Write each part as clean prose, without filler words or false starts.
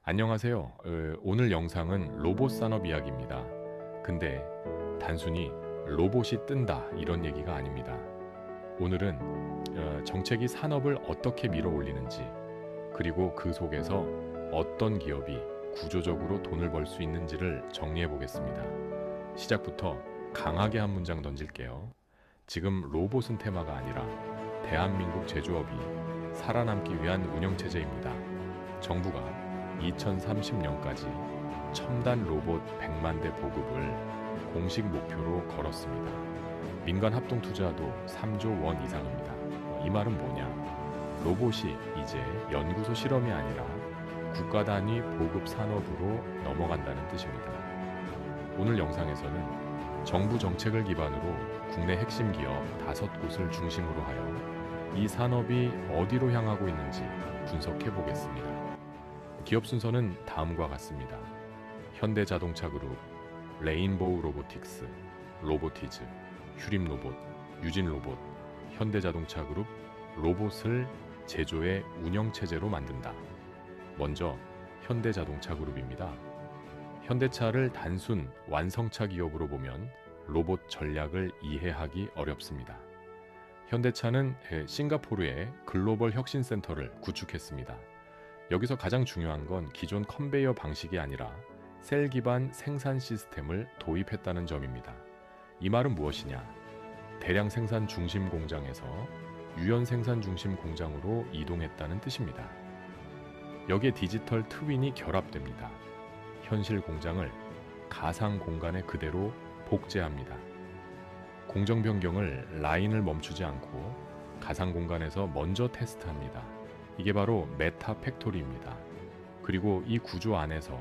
안녕하세요. 오늘 영상은 로봇 산업 이야기입니다. 근데 단순히 로봇이 뜬다 이런 얘기가 아닙니다. 오늘은 정책이 산업을 어떻게 밀어 올리는지, 그리고 그 속에서 어떤 기업이 구조적으로 돈을 벌 수 있는지를 정리해 보겠습니다. 시작부터 강하게 한 문장 던질게요. 지금 로봇은 테마가 아니라 대한민국 제조업이 살아남기 위한 운영체제입니다. 정부가 2030년까지 첨단 로봇 100만 대 보급을 공식 목표로 걸었습니다. 민간 합동 투자도 3조 원 이상입니다. 이 말은 뭐냐? 로봇이 이제 연구소 실험이 아니라 국가 단위 보급 산업으로 넘어간다는 뜻입니다. 오늘 영상에서는 정부 정책을 기반으로 국내 핵심 기업 5곳을 중심으로 하여 이 산업이 어디로 향하고 있는지 분석해 보겠습니다. 기업 순서는 다음과 같습니다. 현대자동차그룹, 레인보우 로보틱스, 로보티즈, 휴림로봇, 유진로봇, 현대자동차그룹, 로봇을 제조의 운영체제로 만든다. 먼저 현대자동차그룹입니다. 현대차를 단순 완성차 기업으로 보면 로봇 전략을 이해하기 어렵습니다. 현대차는 싱가포르에 글로벌 혁신센터를 구축했습니다. 여기서 가장 중요한 건 기존 컨베이어 방식이 아니라 셀 기반 생산 시스템을 도입했다는 점입니다. 이 말은 무엇이냐? 대량 생산 중심 공장에서 유연 생산 중심 공장으로 이동했다는 뜻입니다. 여기에 디지털 트윈이 결합됩니다. 현실 공장을 가상 공간에 그대로 복제합니다. 공정 변경을 라인을 멈추지 않고 가상 공간에서 먼저 테스트합니다. 이게 바로 메타 팩토리입니다. 그리고 이 구조 안에서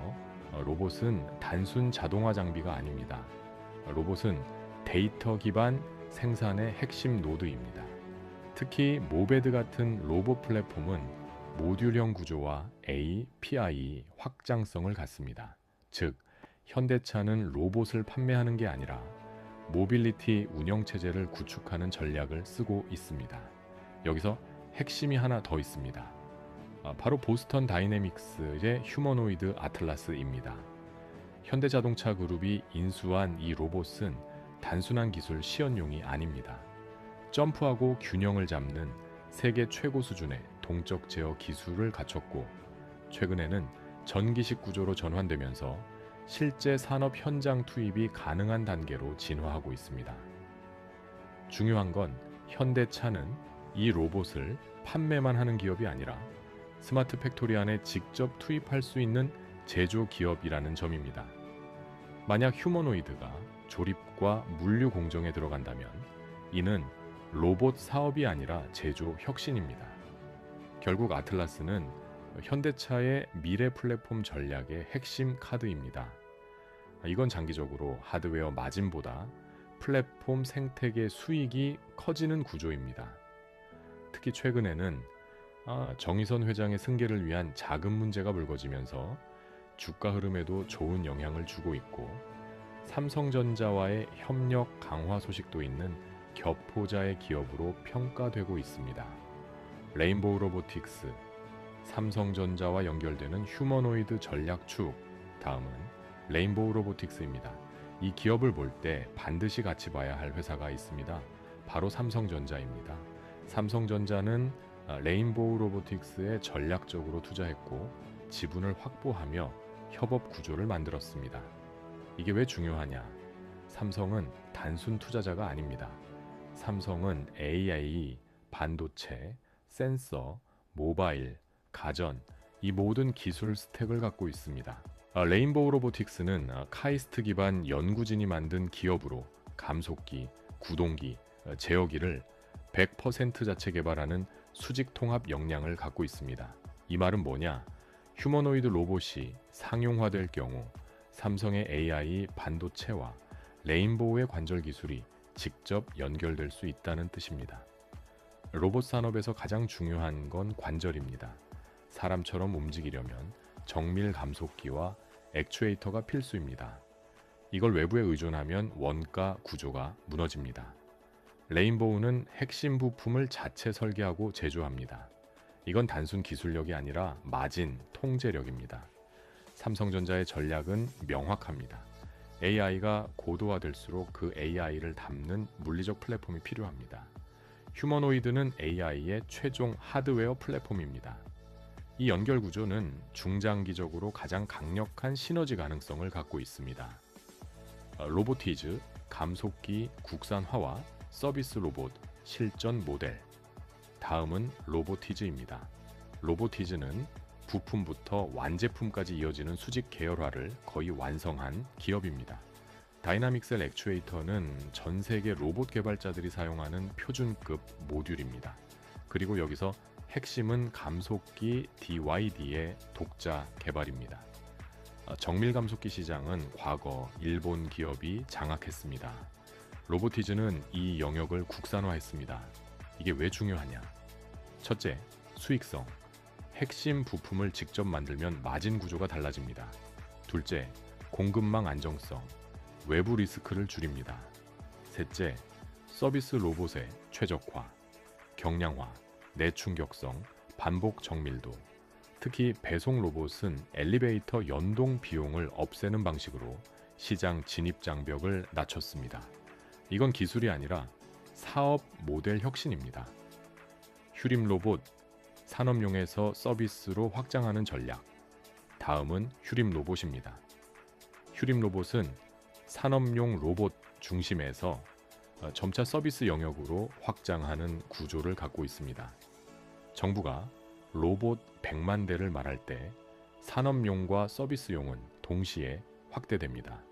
로봇은 단순 자동화 장비가 아닙니다. 로봇은 데이터 기반 생산의 핵심 노드입니다. 특히 모베드 같은 로봇 플랫폼은 모듈형 구조와 API 확장성을 갖습니다. 즉, 현대차는 로봇을 판매하는 게 아니라 모빌리티 운영체제를 구축하는 전략을 쓰고 있습니다. 여기서 핵심이 하나 더 있습니다. 바로 보스턴 다이내믹스의 휴머노이드 아틀라스입니다. 현대자동차 그룹이 인수한 이 로봇은 단순한 기술 시연용이 아닙니다. 점프하고 균형을 잡는 세계 최고 수준의 동적 제어 기술을 갖췄고, 최근에는 전기식 구조로 전환되면서 실제 산업 현장 투입이 가능한 단계로 진화하고 있습니다. 중요한 건 현대차는 이 로봇을 판매만 하는 기업이 아니라 스마트 팩토리 안에 직접 투입할 수 있는 제조 기업이라는 점입니다. 만약 휴머노이드가 조립과 물류 공정에 들어간다면 이는 로봇 사업이 아니라 제조 혁신입니다. 결국 아틀라스는 현대차의 미래 플랫폼 전략의 핵심 카드입니다. 이건 장기적으로 하드웨어 마진보다 플랫폼 생태계 수익이 커지는 구조입니다. 특히 최근에는 정의선 회장의 승계를 위한 자금 문제가 불거지면서 주가 흐름에도 좋은 영향을 주고 있고, 삼성전자와의 협력 강화 소식도 있는 격포자의 기업으로 평가되고 있습니다. 레인보우 로보틱스, 삼성전자와 연결되는 휴머노이드 전략축, 다음은 레인보우 로보틱스입니다. 이 기업을 볼 때 반드시 같이 봐야 할 회사가 있습니다. 바로 삼성전자입니다. 삼성전자는 레인보우 로보틱스에 전략적으로 투자했고 지분을 확보하며 협업 구조를 만들었습니다. 이게 왜 중요하냐? 삼성은 단순 투자자가 아닙니다. 삼성은 AI, 반도체, 센서, 모바일, 가전, 이 모든 기술 스택을 갖고 있습니다. 레인보우 로보틱스는 카이스트 기반 연구진이 만든 기업으로 감속기, 구동기, 제어기를 100% 자체 개발하는 수직 통합 역량을 갖고 있습니다. 이 말은 뭐냐? 휴머노이드 로봇이 상용화될 경우 삼성의 AI 반도체와 레인보우의 관절 기술이 직접 연결될 수 있다는 뜻입니다. 로봇 산업에서 가장 중요한 건 관절입니다. 사람처럼 움직이려면 정밀 감속기와 액추에이터가 필수입니다. 이걸 외부에 의존하면 원가 구조가 무너집니다. 레인보우는 핵심 부품을 자체 설계하고 제조합니다. 이건 단순 기술력이 아니라 마진, 통제력입니다. 삼성전자의 전략은 명확합니다. AI가 고도화될수록 그 AI를 담는 물리적 플랫폼이 필요합니다. 휴머노이드는 AI의 최종 하드웨어 플랫폼입니다. 이 연결 구조는 중장기적으로 가장 강력한 시너지 가능성을 갖고 있습니다. 로보티즈, 감속기 국산화와 서비스 로봇, 실전 모델. 다음은 로보티즈입니다. 로보티즈는 부품부터 완제품까지 이어지는 수직 계열화를 거의 완성한 기업입니다. 다이나믹셀 액추에이터는 전 세계 로봇 개발자들이 사용하는 표준급 모듈입니다. 그리고 여기서 핵심은 감속기 DYD의 독자 개발입니다. 정밀 감속기 시장은 과거 일본 기업이 장악했습니다. 로보티즈는 이 영역을 국산화했습니다. 이게 왜 중요하냐? 첫째, 수익성. 핵심 부품을 직접 만들면 마진 구조가 달라집니다. 둘째, 공급망 안정성. 외부 리스크를 줄입니다. 셋째, 서비스 로봇의 최적화, 경량화, 내충격성, 반복 정밀도. 특히 배송 로봇은 엘리베이터 연동 비용을 없애는 방식으로 시장 진입 장벽을 낮췄습니다. 이건 기술이 아니라 사업 모델 혁신입니다. 휴림 로봇, 산업용에서 서비스로 확장하는 전략. 다음은 휴림 로봇입니다. 휴림 로봇은 산업용 로봇 중심에서 점차 서비스 영역으로 확장하는 구조를 갖고 있습니다. 정부가 로봇 100만 대를 말할 때 산업용과 서비스용은 동시에 확대됩니다.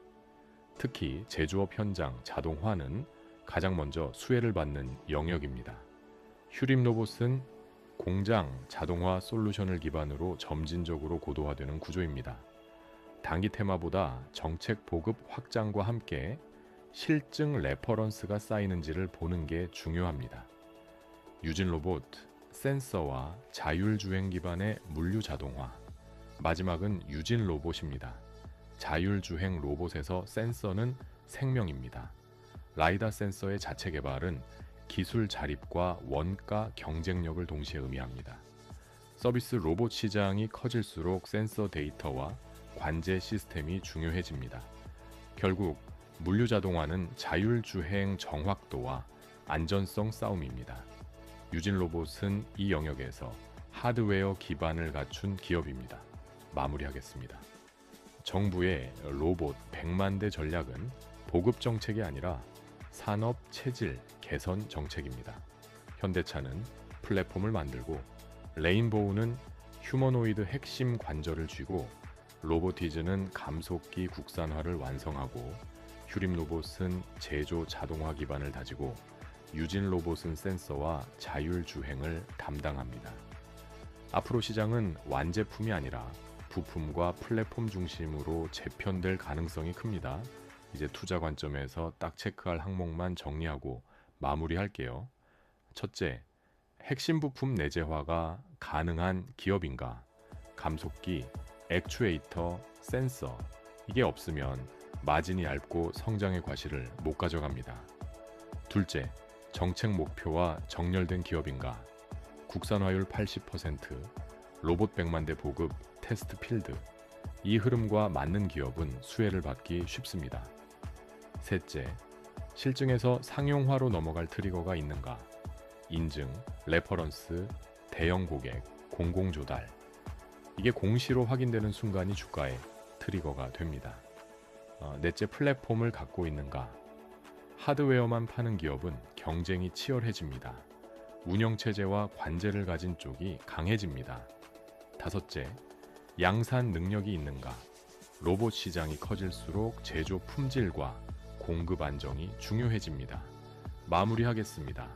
특히 제조업 현장 자동화는 가장 먼저 수혜를 받는 영역입니다. 휴림 로봇은 공장 자동화 솔루션을 기반으로 점진적으로 고도화되는 구조입니다. 단기 테마보다 정책 보급 확장과 함께 실증 레퍼런스가 쌓이는지를 보는 게 중요합니다. 유진 로봇, 센서와 자율주행 기반의 물류 자동화. 마지막은 유진 로봇입니다. 자율주행 로봇에서 센서는 생명입니다. 라이다 센서의 자체 개발은 기술 자립과 원가 경쟁력을 동시에 의미합니다. 서비스 로봇 시장이 커질수록 센서 데이터와 관제 시스템이 중요해집니다. 결국 물류 자동화는 자율주행 정확도와 안전성 싸움입니다. 유진 로봇은 이 영역에서 하드웨어 기반을 갖춘 기업입니다. 마무리하겠습니다. 정부의 로봇 100만 대 전략은 보급 정책이 아니라 산업 체질 개선 정책입니다. 현대차는 플랫폼을 만들고 레인보우는 휴머노이드 핵심 관절을 쥐고 로보티즈는 감속기 국산화를 완성하고 휴림 로봇은 제조 자동화 기반을 다지고 유진 로봇은 센서와 자율주행을 담당합니다. 앞으로 시장은 완제품이 아니라 부품과 플랫폼 중심으로 재편될 가능성이 큽니다. 이제 투자 관점에서 딱 체크할 항목만 정리하고 마무리할게요. 첫째, 핵심 부품 내재화가 가능한 기업인가? 감속기, 액추에이터, 센서. 이게 없으면 마진이 얇고 성장의 과실을 못 가져갑니다. 둘째, 정책 목표와 정렬된 기업인가? 국산화율 80%, 로봇 100만 대 보급, 테스트 필드. 이 흐름과 맞는 기업은 수혜를 받기 쉽습니다. 셋째, 실증에서 상용화로 넘어갈 트리거가 있는가? 인증, 레퍼런스, 대형 고객, 공공 조달. 이게 공시로 확인되는 순간이 주가의 트리거가 됩니다. 넷째, 플랫폼을 갖고 있는가? 하드웨어만 파는 기업은 경쟁이 치열해집니다. 운영체제와 관제를 가진 쪽이 강해집니다. 다섯째, 양산 능력이 있는가? 로봇 시장이 커질수록 제조 품질과 공급 안정이 중요해집니다. 마무리하겠습니다.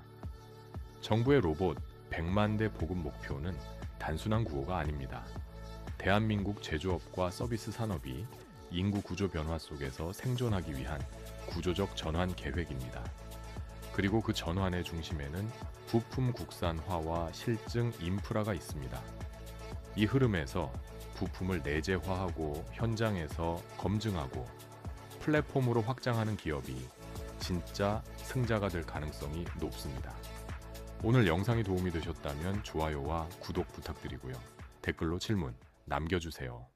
정부의 로봇 100만 대 보급 목표는 단순한 구호가 아닙니다. 대한민국 제조업과 서비스 산업이 인구 구조 변화 속에서 생존하기 위한 구조적 전환 계획입니다. 그리고 그 전환의 중심에는 부품 국산화와 실증 인프라가 있습니다. 이 흐름에서 부품을 내재화하고 현장에서 검증하고 플랫폼으로 확장하는 기업이 진짜 승자가 될 가능성이 높습니다. 오늘 영상이 도움이 되셨다면 좋아요와 구독 부탁드리고요. 댓글로 질문 남겨주세요.